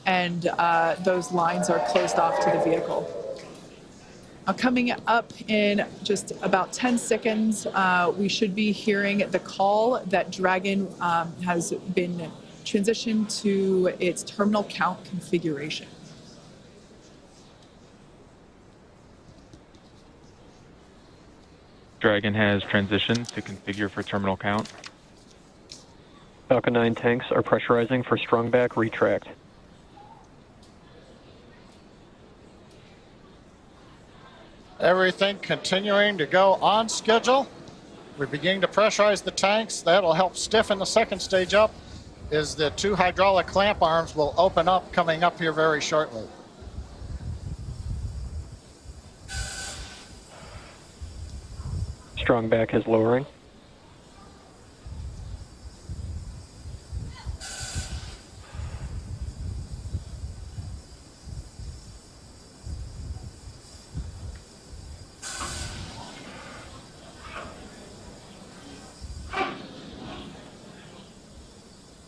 and those lines are closed off to the vehicle. Now, coming up in just about 10 seconds, we should be hearing the call that Dragon has been transitioned to its terminal count configuration. Dragon has transitioned to configure for terminal count. Falcon 9 tanks are pressurizing for strong back retract. Everything continuing to go on schedule. We're beginning to pressurize the tanks. That'll help stiffen the second stage up as the 2 hydraulic clamp arms will open up coming up here very shortly. Strong back is lowering.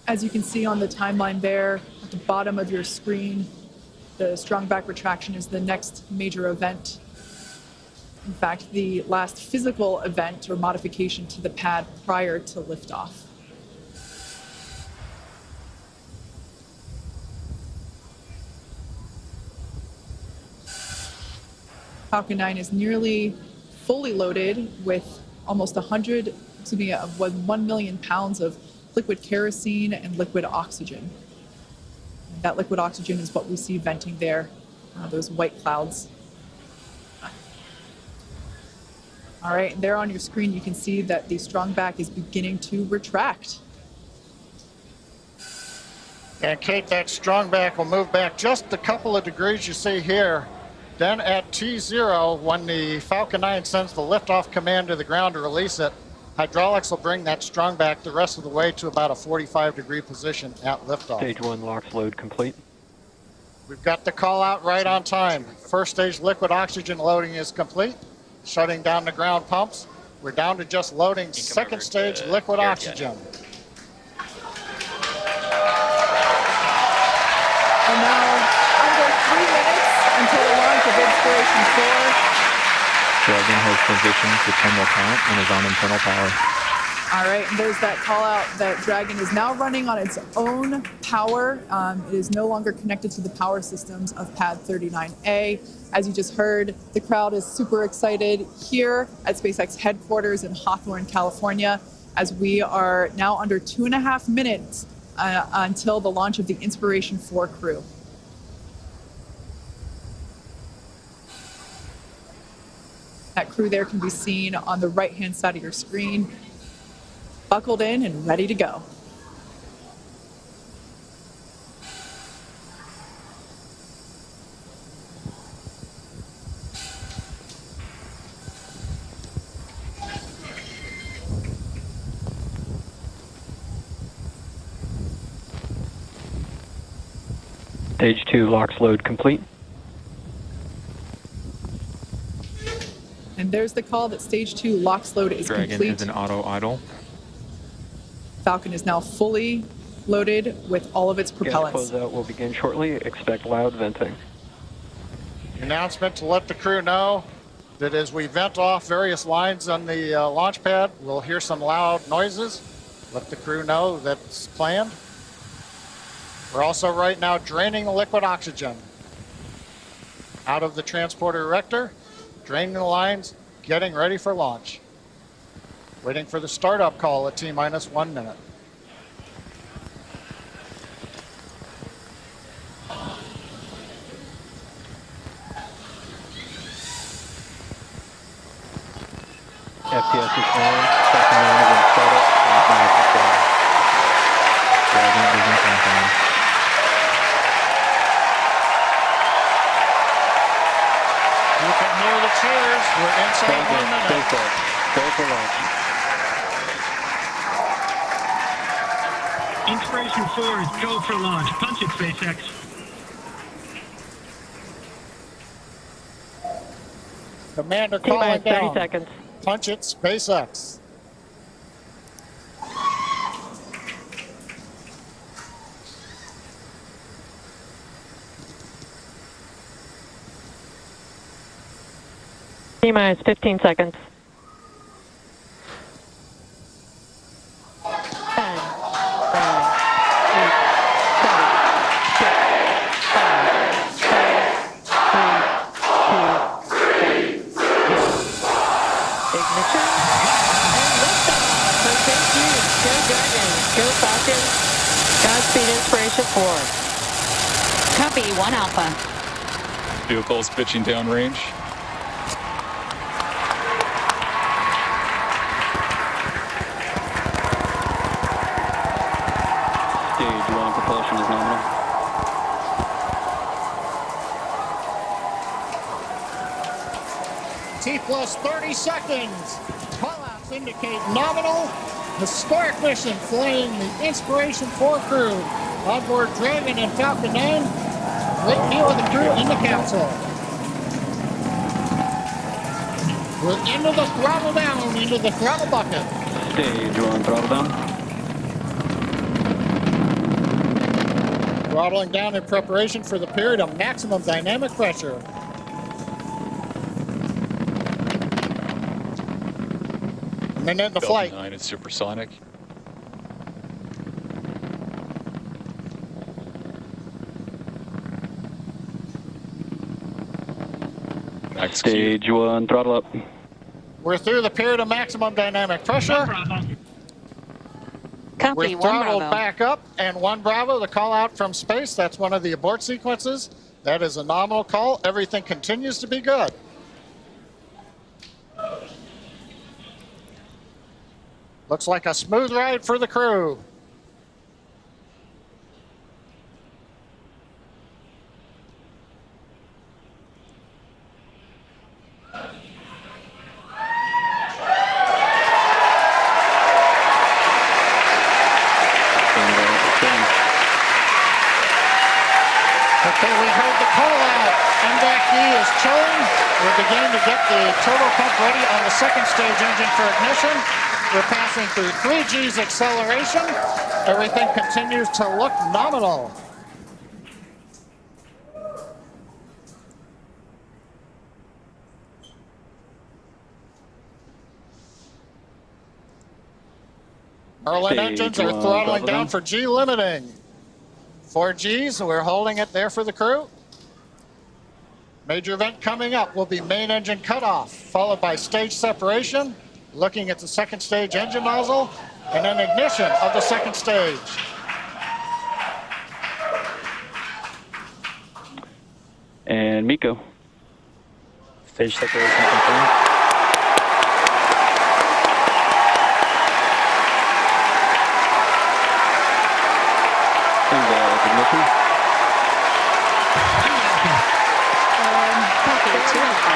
As you can see on the timeline there at the bottom of your screen, the strong back retraction is the next major event. In fact, the last physical event or modification to the pad prior to liftoff. Falcon 9 is nearly fully loaded with almost 1 million pounds of liquid kerosene and liquid oxygen. And that liquid oxygen is what we see venting there, those white clouds. All right, and there on your screen, you can see that the strong back is beginning to retract. And Kate, that strong back will move back just a couple of degrees you see here. Then at T0, when the Falcon 9 sends the liftoff command to the ground to release it, hydraulics will bring that strong back the rest of the way to about a 45-degree position at liftoff. Stage 1 LOX load complete. We've got the call out right on time. First stage liquid oxygen loading is complete, shutting down the ground pumps. We're down to just loading second stage liquid oxygen. And now, under 3 minutes until the launch of Inspiration4. Dragon has transitioned to terminal count and is on internal power. All right, and there's that call out that Dragon is now running on its own power. It is no longer connected to the power systems of Pad 39A. As you just heard, the crowd is super excited here at SpaceX headquarters in Hawthorne, California, as we are now under 2.5 minutes until the launch of the Inspiration4 crew. That crew there can be seen on the right-hand side of your screen, buckled in and ready to go. Stage 2 LOX load complete. And there's the call that stage 2 LOX load is Dragon complete. is an auto idle. Falcon is now fully loaded with all of its propellants. Gas closeout will begin shortly. Expect loud venting. Announcement to let the crew know that as we vent off various lines on the launch pad, we'll hear some loud noises. Let the crew know that's planned. We're also right now draining the liquid oxygen out of the transporter erector, draining the lines, getting ready for launch. Waiting for the startup call at T-minus 1 minute. FPS is on. Falcon 9 is in startup. And control. Dragon is in countdown. You can hear the cheers. We're inside 1 minute. Stay safe. Go for launch. Inspiration4 is go for launch. Punch it, SpaceX. Commander calling down. 30 seconds. Punch it, SpaceX. T-minus 15 seconds. 10, 9, 8, 7, 6, 5, 4, 3, 2, 1. Ignition and liftoff. Go Dragon. Go Falcon. Godspeed Inspiration4. Copy, 1 Alpha. Vehicles pitching downrange. Stage 1 propulsion is nominal. T plus 30 seconds. Callouts indicate nominal. Historic mission flying the Inspiration4 crew. Onboard Dragon and Falcon 9. Great view of the crew in the capsule. We're into the throttle down, into the throttle bucket. Stage 1 throttle down. Throttling down in preparation for the period of maximum dynamic pressure. Minute into flight. 9 is supersonic. Max Q. Stage 1 throttle up. We're through the period of maximum dynamic pressure. Bravo. Copy, We're 1 throttled Bravo. back up, and 1 Bravo, the call out from space. That's one of the abort sequences. That is a nominal call. Everything continues to be good. Looks like a smooth ride for the crew. Okay, we heard the call out. MVAC-D is chilling. We're beginning to get the turbo pump ready on the second stage engine for ignition. We're passing through 3 G's acceleration. Everything continues to look nominal. Merlin Stage engines are 1 throttling throttle down down. for G limiting. 4 G's, we're holding it there for the crew. Major event coming up will be main engine cutoff, followed by stage separation, looking at the second stage engine nozzle, and then ignition of the second stage. And Miko. Stage separation confirmed. And ignition. Copy, 2 Alpha.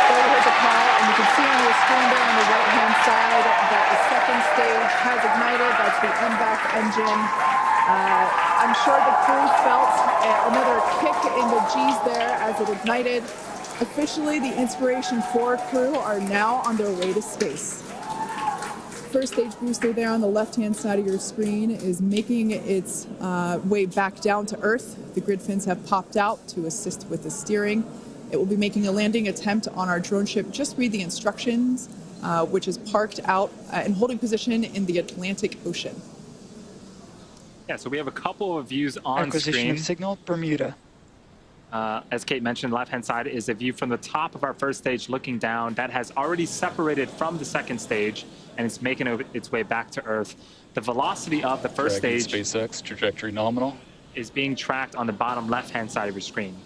There we heard the call, and you can see on your screen there on the right-hand side that the second stage has ignited. That's the MVAC engine. I'm sure the crew felt another kick in the G's there as it ignited. Officially, the Inspiration4 crew are now on their way to space. First stage booster there on the left-hand side of your screen is making its way back down to Earth. The grid fins have popped out to assist with the steering. It will be making a landing attempt on our drone ship. Just read the instructions, which is parked out in holding position in the Atlantic Ocean. Yeah, so we have a couple of views on Acquisition screen. of signal, Bermuda. As Kate mentioned, left-hand side is a view from the top of our first stage looking down. That has already separated from the second stage, and it's making its way back to Earth. The velocity of the first Dragon stage SpaceX, trajectory nominal. is being tracked on the bottom left-hand side of your screen.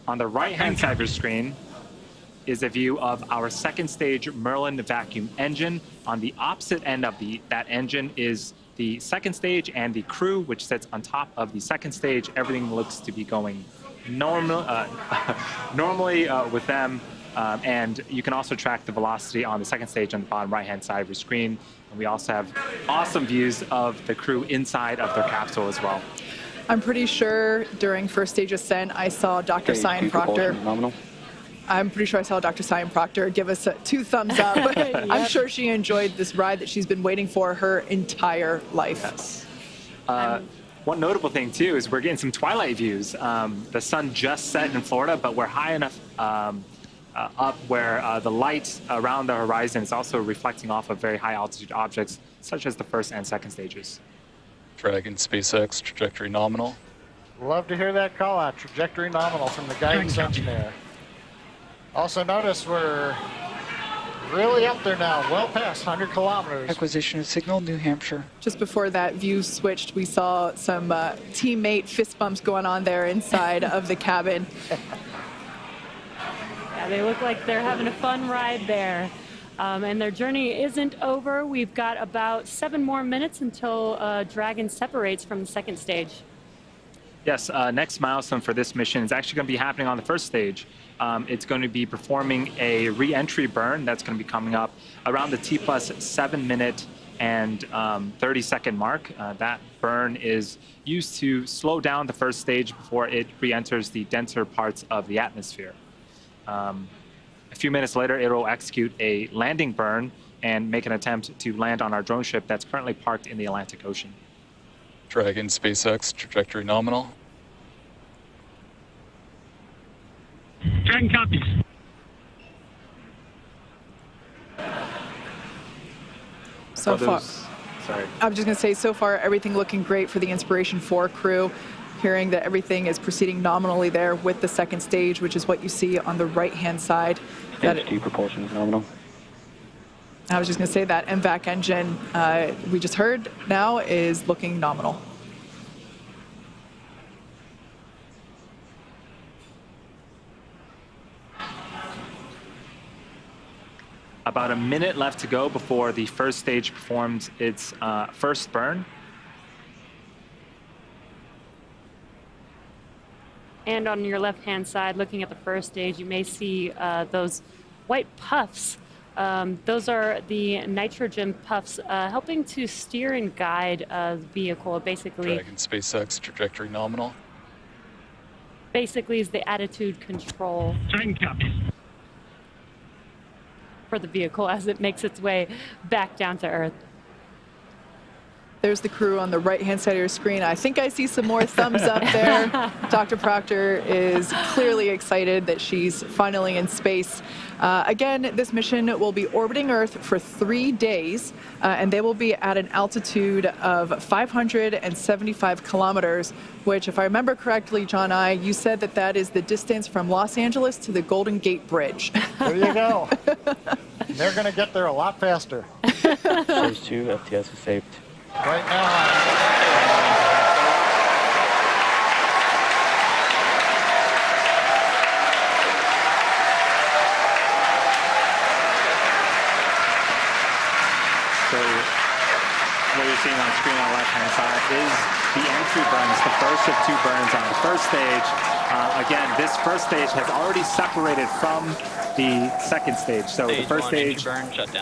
On the right-hand side of your screen is a view of our second stage Merlin vacuum engine. On the opposite end of that engine is the second stage and the crew, which sits on top of the second stage. Everything looks to be going normally with them. And you can also track the velocity on the second stage on the bottom right-hand side of your screen. And we also have awesome views of the crew inside of their capsule as well. I'm pretty sure during first stage ascent, I saw Dr. Stage Cyan 2 Proctor. propulsion nominal. I'm pretty sure I saw Dr. Cyan Proctor give us 2 thumbs up. I'm sure she enjoyed this ride that she's been waiting for her entire life. Yes. One notable thing, too, is we're getting some twilight views. The sun just set in Florida, but we're high enough up where the light around the horizon is also reflecting off of very high altitude objects, such as the first and second stages. Dragon SpaceX, trajectory nominal. Love to hear that call out. Trajectory nominal from the guidance engineer. Also notice we're really up there now, well past 100 kilometers. Acquisition of signal, New Hampshire. Just before that view switched, we saw some teammate fist bumps going on there inside of the cabin. Yeah, they look like they're having a fun ride there. And their journey isn't over. We've got about 7 more minutes until Dragon separates from the second stage. Yes, next milestone for this mission is actually going to be happening on the first stage. It's going to be performing a re-entry burn that's going to be coming up around the T plus 7 minute and 30-second mark. That burn is used to slow down the first stage before it re-enters the denser parts of the atmosphere. A few minutes later, it will execute a landing burn and make an attempt to land on our drone ship that's currently parked in the Atlantic Ocean. Dragon SpaceX, trajectory nominal. Dragon copies. So far, sorry. I'm just going to say, so far, everything looking great for the Inspiration4 crew. Hearing that everything is proceeding nominally there with the second stage, which is what you see on the right-hand side. Stage 2 propulsion is nominal. I was just going to say that MVAC engine we just heard now is looking nominal. About a minute left to go before the first stage performs its first burn. And on your left-hand side, looking at the first stage, you may see those white puffs. Those are the nitrogen puffs helping to steer and guide the vehicle. Basically, Dragon SpaceX, trajectory nominal. basically is the attitude control Dragon copies. for the vehicle as it makes its way back down to Earth. There's the crew on the right-hand side of your screen. I think I see some more thumbs up there. Dr. Proctor is clearly excited that she's finally in space. Again, this mission will be orbiting Earth for 3 days, and they will be at an altitude of 575 kilometers, which, if I remember correctly, John you said that that is the distance from Los Angeles to the Golden Gate Bridge. There you go. They're going to get there a lot faster. Stage 2, FTS is saved. Right now, So what you're seeing on screen on the left-hand side is the entry burns, the first of 2 burns on the first stage. Again, this first stage has already separated from the second stage. So the first stage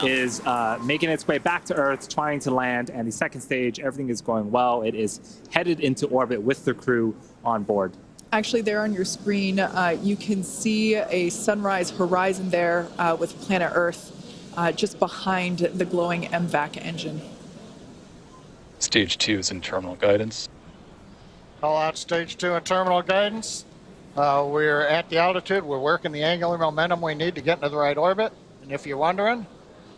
is making its way back to Earth, trying to land, and the second stage, everything is going well. It is headed into orbit with the crew on board. Actually, there on your screen, you can see a sunrise horizon there with planet Earth just behind the glowing MVAC engine. Stage 2 is in terminal guidance. call out stage 2 and terminal guidance. We're at the altitude. We're working the angular momentum we need to get into the right orbit. And if you're wondering,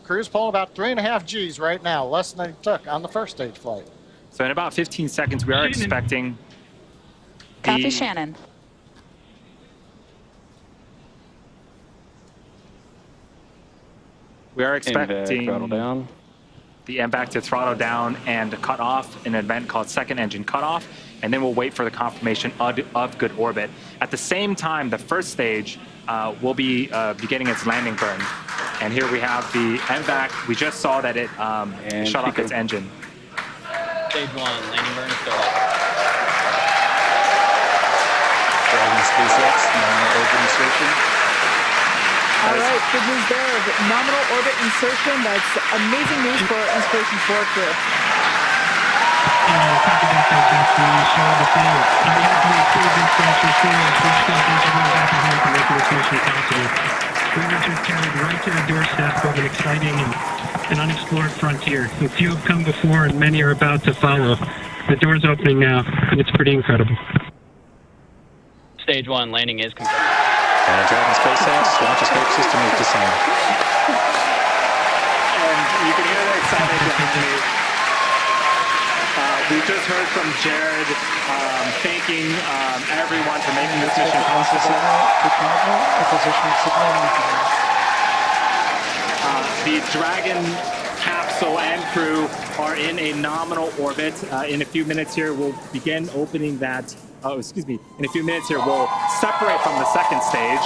crew's pulling about 3.5 Gs right now, less than they took on the first stage flight. So in about 15 seconds, we are expecting Copy, Shannon. We are expecting throttle down. the MVAC to throttle down and cut off in an event called second engine cutoff, and then we'll wait for the confirmation of good orbit. At the same time, the first stage will be beginning its landing burn. And here we have the MVAC. We just saw that it shut off its engine. Stage 1, landing burn start. Dragon SpaceX, nominal orbit insertion. All right, good news there. Nominal orbit insertion. That's amazing news for Inspiration4 crew. Copy that, Jackson. Show the field. I have to approve Inspiration4 and push companies everyone back ahead to make this mission possible. We were just carried right to the doorstep of an exciting and unexplored frontier. A few have come before and many are about to follow. The door's opening now, and it's pretty incredible. Stage 1, landing is confirmed. Dragon SpaceX launch escape system is disarmed. And you can hear the excitement behind me. We just heard from Jared thanking everyone for making this mission possible. The Dragon capsule and crew are in a nominal orbit. In a few minutes here, we'll begin opening that. In a few minutes here, we'll separate from the second stage,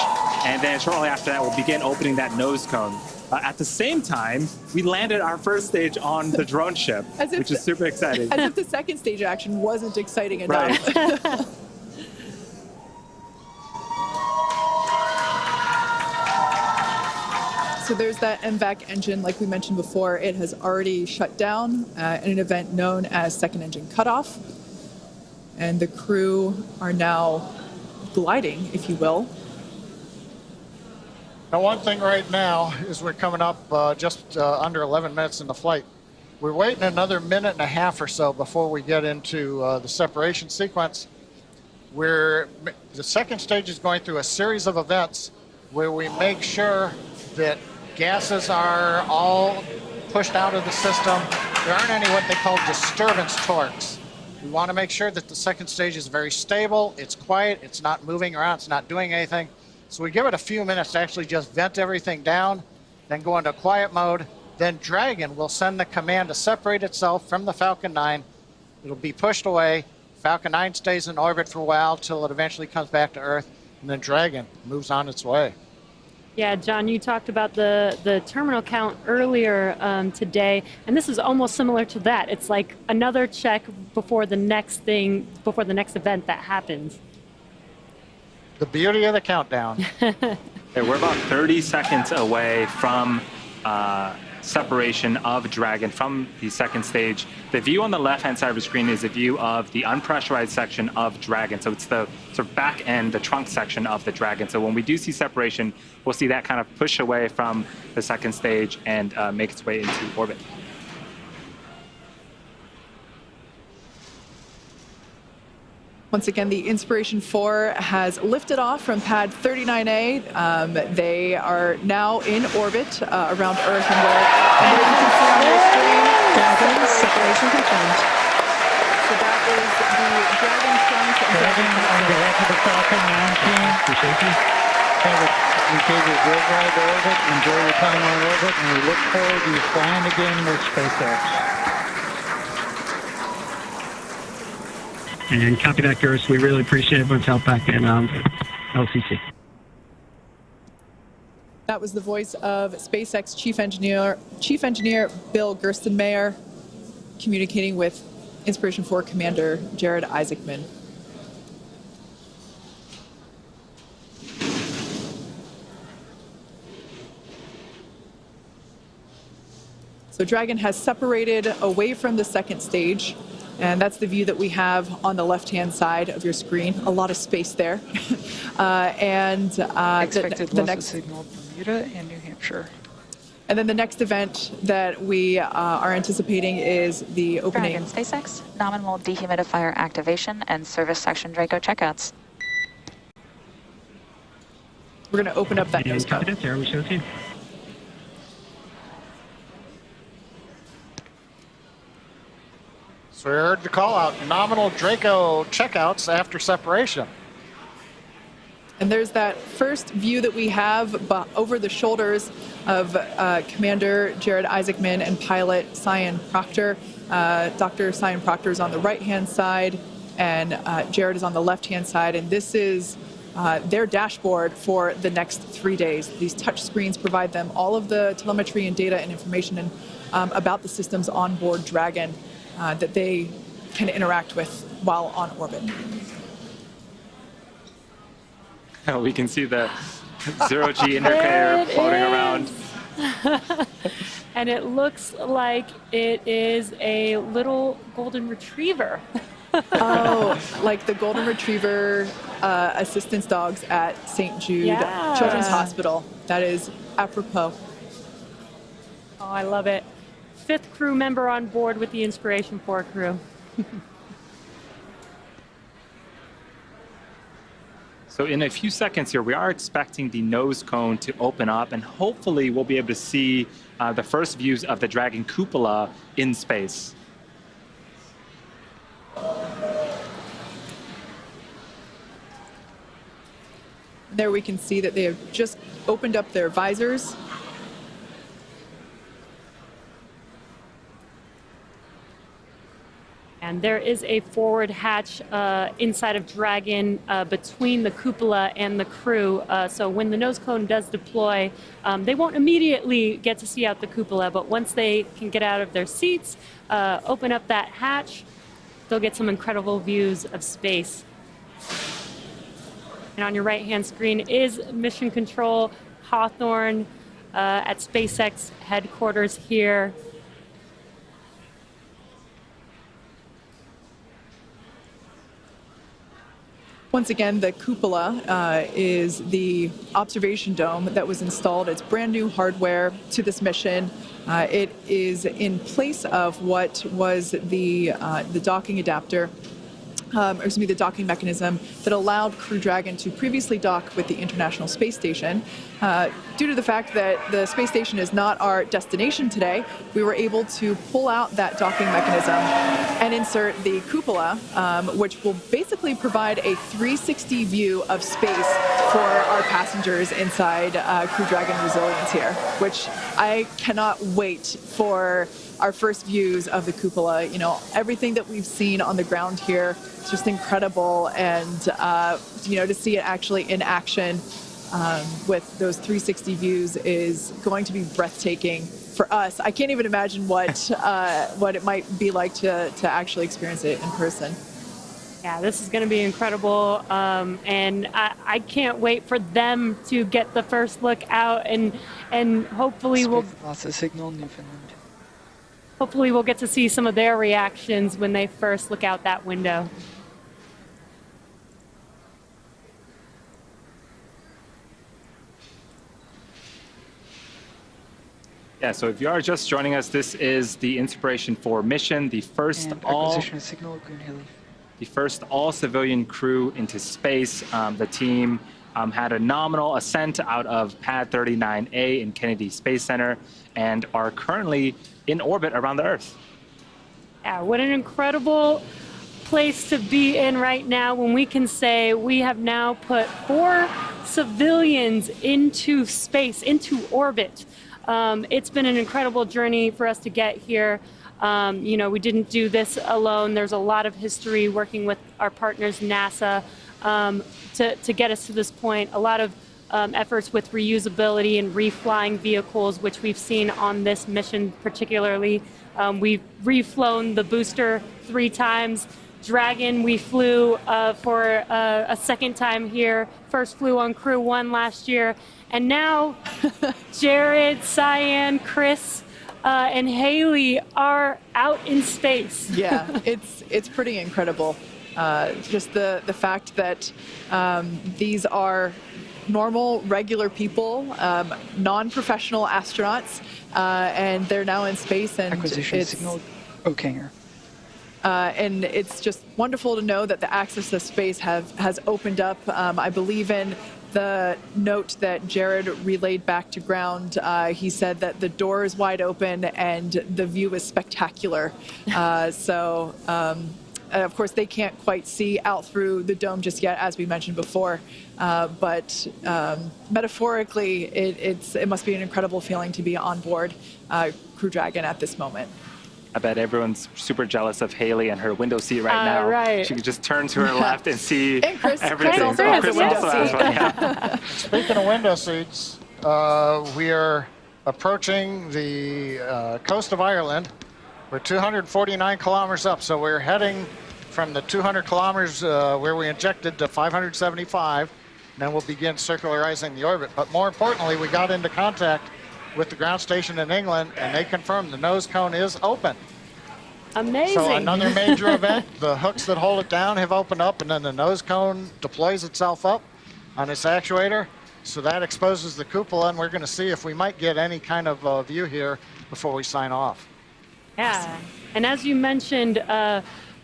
and then shortly after that, we'll begin opening that nose cone. At the same time, we landed our first stage on the drone ship, which is super exciting. As if the second stage action wasn't exciting enough. Right. So there's that MVAC engine, like we mentioned before. It has already shut down in an event known as second engine cutoff. And the crew are now gliding, if you will. Now, one thing right now is we're coming up just under 11 minutes in the flight. We're waiting another minute and a half or so before we get into the separation sequence. The second stage is going through a series of events where we make sure that gases are all pushed out of the system. There aren't any what they call disturbance torques. We want to make sure that the second stage is very stable, it's quiet, it's not moving around, it's not doing anything. So we give it a few minutes to actually just vent everything down, then go into quiet mode. Then Dragon will send the command to separate itself from the Falcon 9. It'll be pushed away. Falcon 9 stays in orbit for a while till it eventually comes back to Earth, and then Dragon moves on its way. Yeah, John, you talked about the terminal count earlier today, and this is almost similar to that. It's like another check before the next event that happens. The beauty of the countdown. Okay, we're about 30 seconds away from separation of Dragon from the second stage. The view on the left-hand side of the screen is a view of the unpressurized section of Dragon. So it's the sort of back end, the trunk section of the Dragon. So when we do see separation, we'll see that kind of push away from the second stage and make its way into orbit. Once again, the Inspiration4 has lifted off from pad 39A. They are now in orbit around Earth and where you can see on your screen. Dragon separation confirmed. So that is the Dragon trunk. Dragon, on behalf of the Falcon 9 team, we gave you a great ride to orbit. Enjoy your time on orbit, and we look forward to you flying again with SpaceX. And copy that, Gerst. We really appreciate everyone's help back in LCC. That was the voice of SpaceX Chief Engineer Bill Gerstenmaier communicating with Inspiration4 Commander Jared Isaacman. So Dragon has separated away from the second stage. And that's the view that we have on the left-hand side of your screen. A lot of space there. Expected the loss next of signal Bermuda and New Hampshire. And then the next event that we are anticipating is the opening. Dragon SpaceX, nominal dehumidifier activation and service section Draco checkouts. We're going to open up that nose cone. Copy that, Sarah. We show it to you. So we heard the call out, nominal Draco checkouts after separation. And there's that first view that we have over the shoulders of Commander Jared Isaacman and pilot Cyan Proctor. Dr. Cyan Proctor is on the right-hand side, and Jared is on the left-hand side. And this is their dashboard for the next 3 days. These touch screens provide them all of the telemetry and data and information about the systems on board Dragon that they can interact with while on orbit. We can see the zero-G indicator floating around. And it looks like it is a little golden retriever. Oh, like the golden retriever assistance dogs at St. Jude Children's Hospital. That is apropos. Oh, I love it. 5th crew member on board with the Inspiration4 crew. So in a few seconds here, we are expecting the nose cone to open up, and hopefully we'll be able to see the first views of the Dragon cupola in space. There we can see that they have just opened up their visors. And there is a forward hatch inside of Dragon between the cupola and the crew. So when the nose cone does deploy, they won't immediately get to see out the cupola, but once they can get out of their seats, open up that hatch, they'll get some incredible views of space. And on your right-hand screen is Mission Control Hawthorne at SpaceX headquarters here. Once again, the cupola is the observation dome that was installed. It's brand new hardware to this mission. It is in place of what was the docking adapter, the docking mechanism that allowed Crew Dragon to previously dock with the International Space Station. Due to the fact that the space station is not our destination today, we were able to pull out that docking mechanism and insert the cupola, which will basically provide a 360 view of space for our passengers inside Crew Dragon Resilience here, which I cannot wait for our first views of the cupola. You know, everything that we've seen on the ground here is just incredible, and to see it actually in action with those 360 views is going to be breathtaking for us. I can't even imagine what it might be like to actually experience it in person. Yeah, this is going to be incredible, and I can't wait for them to get the first look out, and hopefully lost a signal, Newfoundland. Hopefully we'll get to see some of their reactions when they first look out that window. Yeah, so if you are just joining us, this is the Inspiration4 mission, the first all civilian crew into space. The team had a nominal ascent out of Pad 39A in Kennedy Space Center and are currently in orbit around the Earth. Yeah, what an incredible place to be in right now when we can say we have now put 4 civilians into space, into orbit. It's been an incredible journey for us to get here. We didn't do this alone. There's a lot of history working with our partners, NASA, to get us to this point. A lot of efforts with reusability and reflying vehicles, which we've seen on this mission particularly. We've reflown the booster 3 times. Dragon, we flew for a second time here. First flew on Crew 1 last year. And now Jared, Cyan, Chris, and Haley are out in space. Yeah, it's pretty incredible. Just the fact that these are normal, regular people, non-professional astronauts, and they're now in space. And acquisition signal, O'Kanger. And it's just wonderful to know that the access to space has opened up. I believe in the note that Jared relayed back to ground. He said that the door is wide open and the view is spectacular. Of course, they can't quite see out through the dome just yet, as we mentioned before. But metaphorically, it must be an incredible feeling to be on board Crew Dragon at this moment. I bet everyone's super jealous of Haley and her window seat right now. Right. She can just turn to her left and see and Chris, everything. Chris also has one. Yeah. Speaking of window seats, we are approaching the coast of Ireland. We're 249 kilometers up, so we're heading from the 200 kilometers where we injected to 575, and then we'll begin circularizing the orbit. But more importantly, we got into contact with the ground station in England, and they confirmed the nose cone is open. Amazing. So another major event, the hooks that hold it down have opened up, and then the nose cone deploys itself up on its actuator. So that exposes the cupola, and we're going to see if we might get any kind of view here before we sign off. Yeah, and as you mentioned,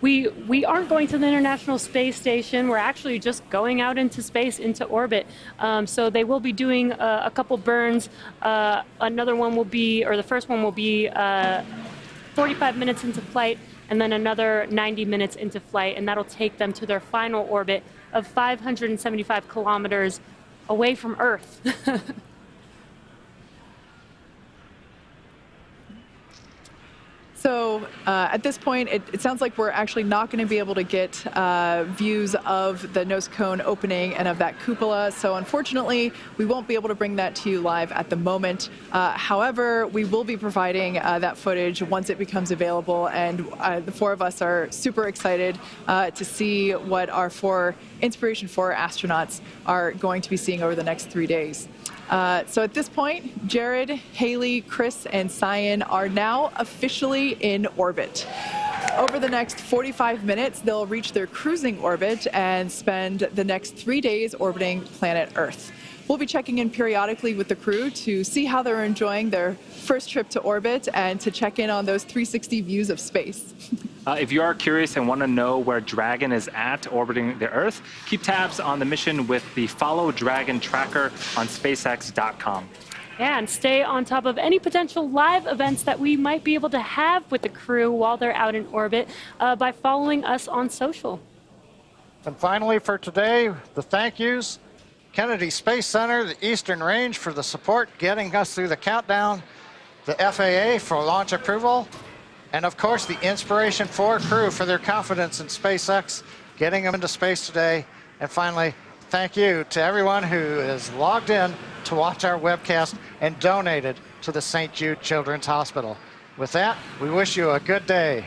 we aren't going to the International Space Station. We're actually just going out into space, into orbit. So they will be doing a couple burns. Another one will be, or the first one will be 45 minutes into flight, and then another 90 minutes into flight, and that'll take them to their final orbit of 575 kilometers away from Earth. So at this point, it sounds like we're actually not going to be able to get views of the nose cone opening and of that cupola. So unfortunately, we won't be able to bring that to you live at the moment. However, we will be providing that footage once it becomes available. And the four of us are super excited to see what our 4 Inspiration4 astronauts are going to be seeing over the next 3 days. So at this point, Jared, Haley, Chris, and Cyan are now officially in orbit. Over the next 45 minutes, they'll reach their cruising orbit and spend the next 3 days orbiting planet Earth. We'll be checking in periodically with the crew to see how they're enjoying their first trip to orbit and to check in on those 360 views of space. If you are curious and want to know where Dragon is at orbiting the Earth, keep tabs on the mission with the Follow Dragon tracker on SpaceX.com. Yeah, and stay on top of any potential live events that we might be able to have with the crew while they're out in orbit by following us on social. And finally for today, the thank yous. Kennedy Space Center, the Eastern Range for the support getting us through the countdown, the FAA for launch approval, and of course the Inspiration4 crew for their confidence in SpaceX, getting them into space today. And finally, thank you to everyone who is logged in to watch our webcast and donated to the St. Jude Children's Hospital. With that, we wish you a good day.